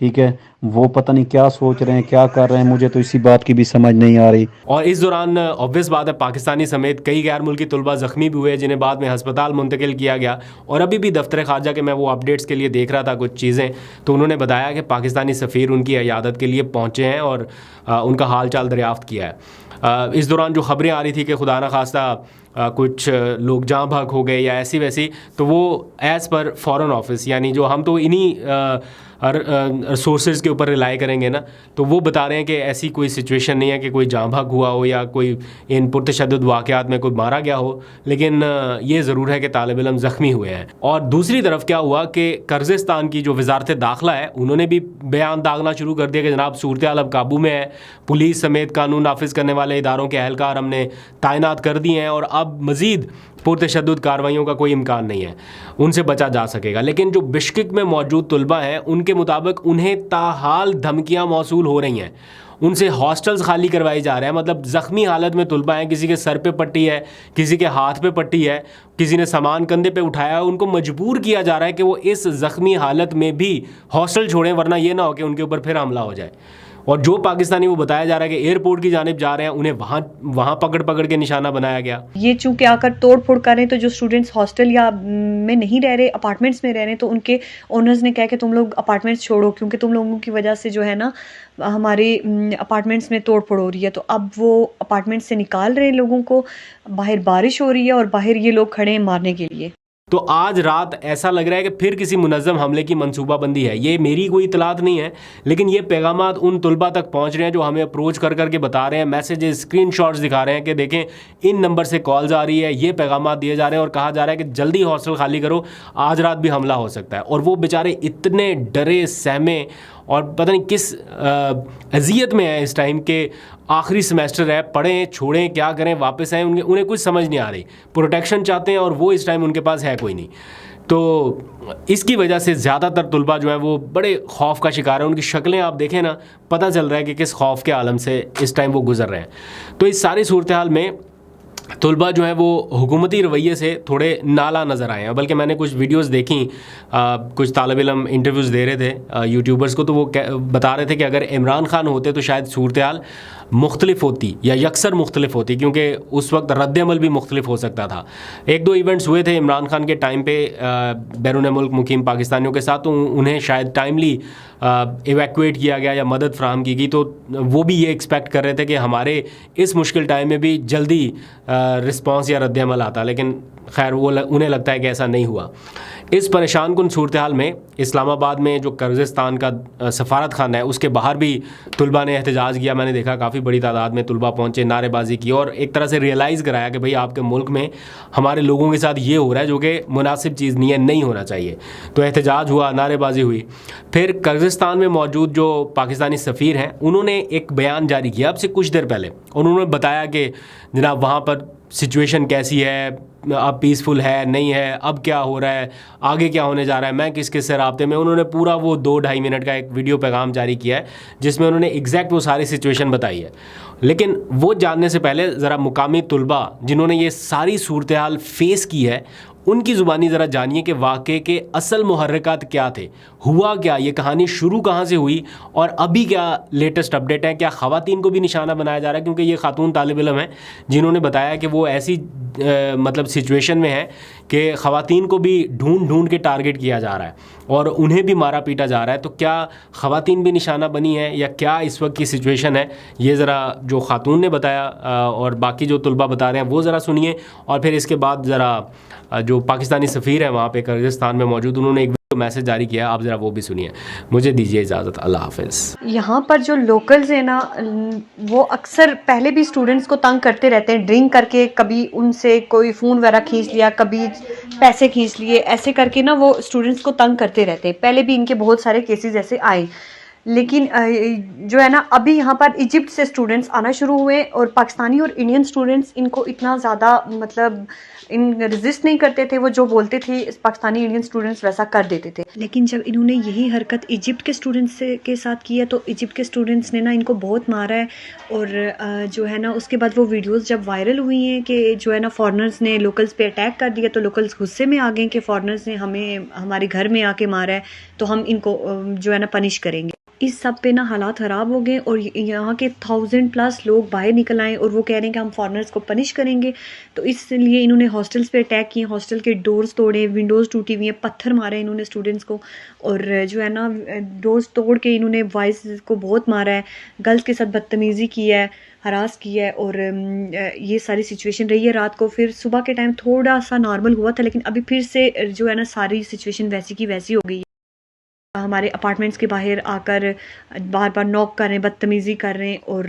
ٹھیک ہے, وہ پتہ نہیں کیا سوچ رہے ہیں, کیا کر رہے ہیں, مجھے تو اسی بات کی بھی سمجھ نہیں آ رہی. اور اس دوران obvious بات ہے پاکستانی سمیت کئی غیر ملکی طلباء زخمی بھی ہوئے جنہیں بعد میں ہسپتال منتقل کیا گیا. اور ابھی بھی دفتر خارجہ کے میں وہ اپڈیٹس کے لیے دیکھ رہا تھا کچھ چیزیں, تو انہوں نے بتایا کہ پاکستانی سفیر ان کی عیادت کے لیے پہنچے ہیں اور ان کا حال چال دریافت کیا ہے. اس دوران جو خبریں آ رہی تھی کہ خدا نخواستہ کچھ لوگ جاں بھاگ ہو گئے یا ایسی ویسی, تو وہ ایز پر فارن آفس, یعنی جو ہم تو انہی سورسز کے اوپر ریلائی کریں گے نا, تو وہ بتا رہے ہیں کہ ایسی کوئی سچویشن نہیں ہے کہ کوئی جاں بھاگ ہوا ہو یا کوئی ان پرتشدد واقعات میں کوئی مارا گیا ہو, لیکن یہ ضرور ہے کہ طالب علم زخمی ہوئے ہیں. اور دوسری طرف کیا ہوا کہ قرغیزستان کی جو وزارت داخلہ ہے انہوں نے بھی بیان داغنا شروع کر دیا کہ جناب صورتحال اب قابو میں ہے, پولیس سمیت قانون نافذ کرنے والے اداروں کے اہلکار ہم نے تعینات کر دیے ہیں اور اب مزید پرتشدد کارروائیوں کا کوئی امکان نہیں ہے, ان سے بچا جا سکے گا. لیکن جو بشکک میں موجود طلباء ہیں ان کے مطابق انہیں تاحال دھمکیاں موصول ہو رہی ہیں, ان سے ہاسٹلز خالی کروائی جا رہے ہیں. مطلب زخمی حالت میں طلباء ہیں, کسی کے سر پہ پٹی ہے, کسی کے ہاتھ پہ پٹی ہے, کسی نے سامان کندھے پہ اٹھایا ہے, ان کو مجبور کیا جا رہا ہے کہ وہ اس زخمی حالت میں بھی ہاسٹل چھوڑیں, ورنہ یہ نہ ہو کہ ان کے اوپر پھر حملہ ہو جائے. اور جو پاکستانی وہ بتایا جا رہا ہے کہ ایئرپورٹ کی جانب جا رہے ہیں انہیں وہاں پکڑ کے نشانہ بنایا گیا. یہ چونکہ آ کر توڑ پھوڑ کر رہے ہیں, تو جو اسٹوڈنٹس ہاسٹل یا میں نہیں رہ رہے, اپارٹمنٹس میں رہ رہے ہیں, تو ان کے اونرز نے کہا کہ تم لوگ اپارٹمنٹس چھوڑو, کیونکہ تم لوگوں کی وجہ سے جو ہے نا ہمارے اپارٹمنٹس میں توڑ پھوڑ ہو رہی ہے. تو اب وہ اپارٹمنٹ سے نکال رہے ہیں لوگوں کو, باہر بارش ہو رہی ہے اور باہر یہ لوگ کھڑے ہیں مارنے کے لیے. تو آج رات ایسا لگ رہا ہے کہ پھر کسی منظم حملے کی منصوبہ بندی ہے. یہ میری کوئی اطلاعات نہیں ہے, لیکن یہ پیغامات ان طلباء تک پہنچ رہے ہیں جو ہمیں اپروچ کر کے بتا رہے ہیں, میسیجز اسکرین شاٹس دکھا رہے ہیں کہ دیکھیں ان نمبر سے کالز آ رہی ہے, یہ پیغامات دیے جا رہے ہیں اور کہا جا رہا ہے کہ جلدی ہاسٹل خالی کرو, آج رات بھی حملہ ہو سکتا ہے. اور وہ بیچارے اتنے ڈرے سہمے اور پتہ نہیں کس اذیت میں ہے اس ٹائم کہ آخری سمیسٹر ہے, پڑھیں چھوڑیں کیا کریں, واپس آئیں, انہیں کچھ سمجھ نہیں آ رہی. پروٹیکشن چاہتے ہیں اور وہ اس ٹائم ان کے پاس ہے کوئی نہیں. تو اس کی وجہ سے زیادہ تر طلباء جو ہیں وہ بڑے خوف کا شکار ہیں. ان کی شکلیں آپ دیکھیں نا, پتہ چل رہا ہے کہ کس خوف کے عالم سے اس ٹائم وہ گزر رہے ہیں. تو اس ساری صورتحال میں طلباء جو ہیں وہ حکومتی رویے سے تھوڑے نالا نظر آئے ہیں. بلکہ میں نے کچھ ویڈیوز دیکھیں, کچھ طالب علم انٹرویوز دے رہے تھے یوٹیوبرز کو, تو وہ بتا رہے تھے کہ اگر عمران خان ہوتے تو شاید صورتحال مختلف ہوتی یا یکسر مختلف ہوتی, کیونکہ اس وقت رد عمل بھی مختلف ہو سکتا تھا. ایک دو ایونٹس ہوئے تھے عمران خان کے ٹائم پہ بیرون ملک مقیم پاکستانیوں کے ساتھ, تو انہیں شاید ٹائملی ایویکویٹ کیا گیا یا مدد فراہم کی گئی, تو وہ بھی یہ ایکسپیکٹ کر رہے تھے کہ ہمارے اس مشکل ٹائم میں بھی جلدی رسپانس یا رد عمل آتا. لیکن خیر وہ انہیں لگتا ہے کہ ایسا نہیں ہوا. اس پریشان کن صورتحال میں اسلام آباد میں جو قرغیزستان کا سفارت خانہ ہے اس کے باہر بھی طلباء نے احتجاج کیا. میں نے دیکھا کافی بڑی تعداد میں طلباء پہنچے, نعرے بازی کی اور ایک طرح سے ریئلائز کرایا کہ بھئی آپ کے ملک میں ہمارے لوگوں کے ساتھ یہ ہو رہا ہے جو کہ مناسب چیز نہیں ہے, نہیں ہونا چاہیے. تو احتجاج ہوا, نعرے بازی ہوئی. پھر قرغیزستان میں موجود جو پاکستانی سفیر ہیں انہوں نے ایک بیان جاری کیا اب سے کچھ دیر پہلے, اور انہوں نے بتایا کہ جناب وہاں پر سچویشن کیسی ہے, اب پیسفل ہے نہیں ہے, اب کیا ہو رہا ہے, آگے کیا ہونے جا رہا ہے, میں کس سے رابطے میں. انہوں نے پورا وہ 2-2.5 منٹ کا ایک ویڈیو پیغام جاری کیا ہے جس میں انہوں نے ایگزیکٹ وہ ساری سچویشن بتائی ہے. لیکن وہ جاننے سے پہلے ذرا مقامی طلباء جنہوں نے یہ ساری صورتحال فیس کی ہے ان کی زبانی ذرا جانیے کہ واقعے کے اصل محرکات کیا تھے, ہوا کیا, یہ کہانی شروع کہاں سے ہوئی اور ابھی کیا لیٹسٹ اپڈیٹ ہے. کیا خواتین کو بھی نشانہ بنایا جا رہا ہے, کیونکہ یہ خاتون طالب علم ہیں جنہوں نے بتایا کہ وہ ایسی مطلب سچویشن میں ہے کہ خواتین کو بھی ڈھونڈ کے ٹارگٹ کیا جا رہا ہے اور انہیں بھی مارا پیٹا جا رہا ہے. تو کیا خواتین بھی نشانہ بنی ہیں یا کیا اس وقت کی سچویشن ہے, یہ ذرا جو خاتون نے بتایا اور باقی جو طلباء بتا رہے ہیں وہ ذرا سنیے. اور پھر اس کے بعد ذرا جو پاکستانی سفیر ہیں وہاں پہ قرغیزستان میں موجود, انہوں نے ایک میسج جاری کیا, آپ ذرا وہ بھی سنیے. مجھے دیجیے اجازت, اللہ حافظ. یہاں پر جو لوکلز ہیں نا وہ اکثر پہلے بھی اسٹوڈنٹس کو تنگ کرتے رہتے ہیں, ڈرنک کر کے, کبھی ان سے کوئی فون وغیرہ کھینچ لیا, کبھی پیسے کھینچ لیے, ایسے کر کے نا وہ اسٹوڈنٹس کو تنگ کرتے رہتے ہیں. پہلے بھی ان کے بہت سارے کیسز ایسے آئے. لیکن جو ہے نا ابھی یہاں پر ایجپٹ سے اسٹوڈنٹس آنا شروع ہوئے اور پاکستانی اور انڈین اسٹوڈنٹس ان کو اتنا زیادہ مطلب ریزسٹ نہیں کرتے تھے, وہ جو بولتے تھے پاکستانی انڈین اسٹوڈنٹس ویسا کر دیتے تھے. لیکن جب انہوں نے یہی حرکت ایجپٹ کے اسٹوڈنٹس کے ساتھ کی ہے تو ایجپٹ کے اسٹوڈنٹس نے نا ان کو بہت مارا ہے. اور جو ہے نا اس کے بعد وہ ویڈیوز جب وائرل ہوئی ہیں کہ جو ہے نا فارنرز نے لوکلز پہ اٹیک کر دیا, تو لوکلز غصے میں آ گئے کہ فارنرز نے ہمیں ہمارے گھر میں آ کے مارا ہے تو ہم ان کو جو ہے نا پنش کریں گے. اس سب پہ نا حالات خراب ہو گئے اور یہاں کے 1000+ لوگ باہر نکل آئے اور وہ کہہ رہے ہیں کہ ہم فارنرز کو پنش کریں گے. تو اس لیے انہوں نے ہاسٹلس پہ اٹیک کیے, ہاسٹل کے ڈورز توڑے, ونڈوز ٹوٹی ہوئی ہیں, پتھر مارے انہوں نے اسٹوڈنٹس کو, اور جو ہے نا ڈورز توڑ کے انہوں نے وائس کو بہت مارا ہے, گرلس کے ساتھ بدتمیزی کی ہے, ہراس کی ہے. اور یہ ساری سچویشن رہی ہے رات کو. پھر صبح کے ٹائم تھوڑا سا نارمل ہوا تھا, لیکن ابھی پھر سے جو ہے نا ساری سچویشن ویسی کی ویسی ہو گئی ہے. ہمارے اپارٹمنٹس کے باہر آ کر بار بار نوک کر رہے ہیں, بدتمیزی کر رہے ہیں, اور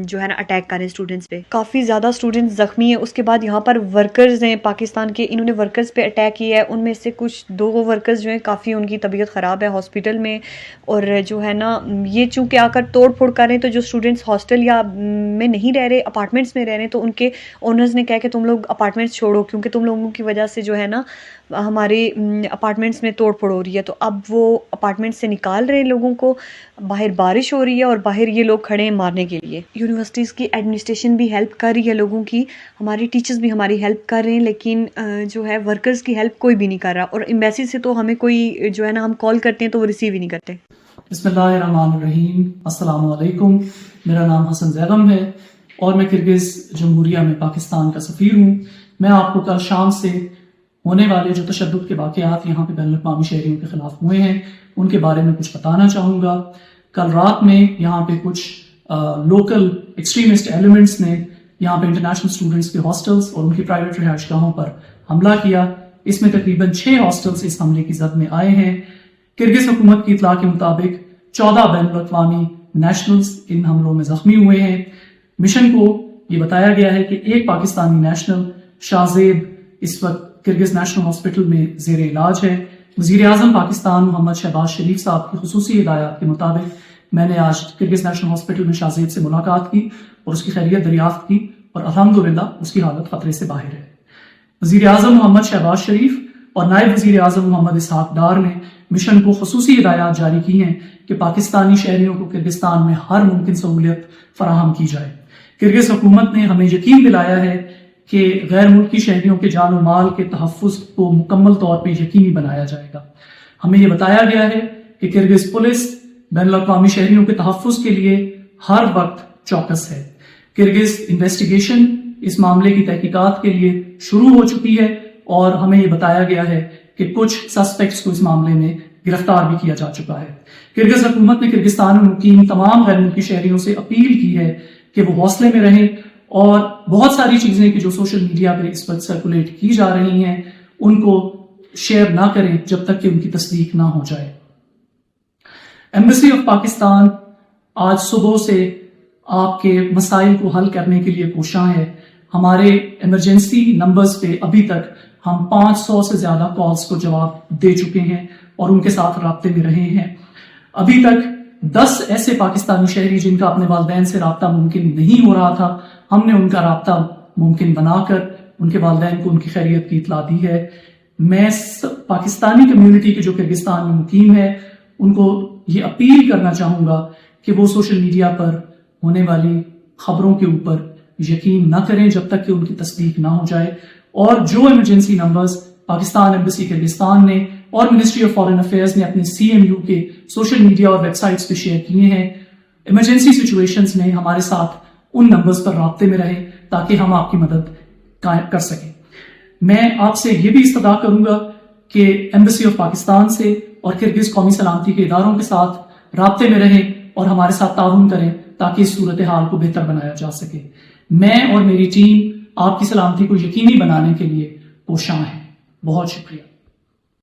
جو ہے نا اٹیک کر رہے ہیں اسٹوڈنٹس پہ. کافی زیادہ اسٹوڈنٹس زخمی ہیں. اس کے بعد یہاں پر ورکرز ہیں پاکستان کے, انہوں نے ورکرز پہ اٹیک کیا ہے. ان میں سے کچھ 2 ورکرز جو ہیں کافی ان کی طبیعت خراب ہے ہاسپٹل میں. اور جو ہے نا یہ چونکہ آ کر توڑ پھوڑ کر رہے ہیں, تو جو اسٹوڈنٹس ہاسٹل یا میں نہیں رہ رہے, اپارٹمنٹس میں رہ رہے ہیں, تو ان کے اونرز نے کہا کہ تم لوگ اپارٹمنٹس چھوڑو, کیونکہ تم لوگوں کی وجہ سے جو ہے نا ہمارے اپارٹمنٹس میں توڑ پھوڑ ہو رہی ہے. تو اب وہ اپارٹمنٹ سے نکال رہے ہیں لوگوں کو. باہر بارش ہو رہی ہے اور باہر یہ لوگ کھڑے ہیں مارنے کے لیے. یونیورسٹیز کی ایڈمنسٹریشن بھی ہیلپ کر رہی ہے لوگوں کی, ہماری ٹیچرز بھی ہماری ہیلپ کر رہے ہیں, لیکن جو ہے ورکرز کی ہیلپ کوئی بھی نہیں کر رہا. اور ایمبیسی سے تو ہمیں کوئی جو ہے نا ہم کال کرتے ہیں تو وہ ریسیو ہی نہیں کرتے. بسم اللہ الرحمن الرحیم. السلام علیکم. میرا نام حسن زیغم ہے اور میں کرگز جمہوریہ میں پاکستان کا سفیر ہوں. میں آپ کو کل شام سے ہونے والے جو تشدد کے واقعات یہاں پہ بین الاقوامی شہریوں کے خلاف ہوئے ہیں ان کے بارے میں کچھ بتانا چاہوں گا. کل رات میں یہاں پہ کچھ لوکل ایکسٹریمسٹ ایلیمنٹس نے یہاں پہ انٹرنیشنل اسٹوڈنٹس کے ہاسٹلس اور ان کی پرائیویٹ رہائش گاہوں پر حملہ کیا. اس میں تقریباً 6 ہاسٹلس اس حملے کی زد میں آئے ہیں. کرگز حکومت کی اطلاع کے مطابق 14 بین الاقوامی نیشنلز ان حملوں میں زخمی ہوئے ہیں. مشن کو یہ بتایا گیا ہے کہ ایک پاکستانی نیشنل شاہزیب اس وقت کرگز نیشنل ہاسپٹل میں زیر علاج ہے. وزیر اعظم پاکستان محمد شہباز شریف صاحب کی خصوصی ہدایات کے مطابق میں نے آج کرگز نیشنل ہاسپٹل میں شاہزیب سے ملاقات کی اور اس کی خیریت دریافت کی, اور الحمدللہ اس کی حالت خطرے سے باہر ہے. وزیر اعظم محمد شہباز شریف اور نائب وزیر اعظم محمد اسحاق ڈار نے مشن کو خصوصی ہدایات جاری کی ہیں کہ پاکستانی شہریوں کو کرگستان میں ہر ممکن سہولت فراہم کی جائے. کرگز حکومت نے ہمیں یقین دلایا ہے کہ غیر ملکی شہریوں کے جان و مال کے تحفظ کو مکمل طور پہ یقینی بنایا جائے گا. ہمیں یہ بتایا گیا ہے کہ کرگز پولیس بین الاقوامی شہریوں کے تحفظ کے لیے ہر وقت چوکس ہے. کرگز انویسٹیگیشن اس معاملے کی تحقیقات کے لیے شروع ہو چکی ہے اور ہمیں یہ بتایا گیا ہے کہ کچھ سسپیکٹس کو اس معاملے میں گرفتار بھی کیا جا چکا ہے. کرگز حکومت نے کرگستان میں مقیم تمام غیر ملکی شہریوں سے اپیل کی ہے کہ وہ حوصلے میں رہیں اور بہت ساری چیزیں کہ جو سوشل میڈیا پہ اس وقت سرکولیٹ کی جا رہی ہیں ان کو شیئر نہ کریں جب تک کہ ان کی تصدیق نہ ہو جائے. ایمبیسی آف پاکستان آج صبح سے آپ کے مسائل کو حل کرنے کے لیے کوشاں ہے. ہمارے ایمرجنسی نمبرز پہ ابھی تک ہم 500 سے زیادہ کالز کو جواب دے چکے ہیں اور ان کے ساتھ رابطے میں رہے ہیں. ابھی تک 10 ایسے پاکستانی شہری جن کا اپنے والدین سے رابطہ ممکن نہیں ہو رہا تھا, ہم نے ان کا رابطہ ممکن بنا کر ان کے والدین کو ان کی خیریت کی اطلاع دی ہے. میں پاکستانی کمیونٹی کے جو کرگستان میں مقیم ہے ان کو یہ اپیل کرنا چاہوں گا کہ وہ سوشل میڈیا پر ہونے والی خبروں کے اوپر یقین نہ کریں جب تک کہ ان کی تصدیق نہ ہو جائے. اور جو emergency numbers Pakistan embassy Kyrgyzstan نے اور منسٹری آف فارن افیئرز نے اپنے CMU کے سوشل میڈیا اور ویب سائٹس پہ شیئر کیے ہیں, ایمرجنسی سچویشنز میں ہمارے ساتھ ان نمبرز پر رابطے میں رہیں تاکہ ہم آپ کی مدد کر سکیں. میں آپ سے یہ بھی استدعا کروں گا کہ ایمبیسی آف پاکستان سے اور کرگز قومی سلامتی کے اداروں کے ساتھ رابطے میں رہیں اور ہمارے ساتھ تعاون کریں تاکہ اس صورتحال کو بہتر بنایا جا سکے. میں اور میری ٹیم آپ کی سلامتی کو یقینی بنانے کے لیے کوشاں ہیں. بہت شکریہ.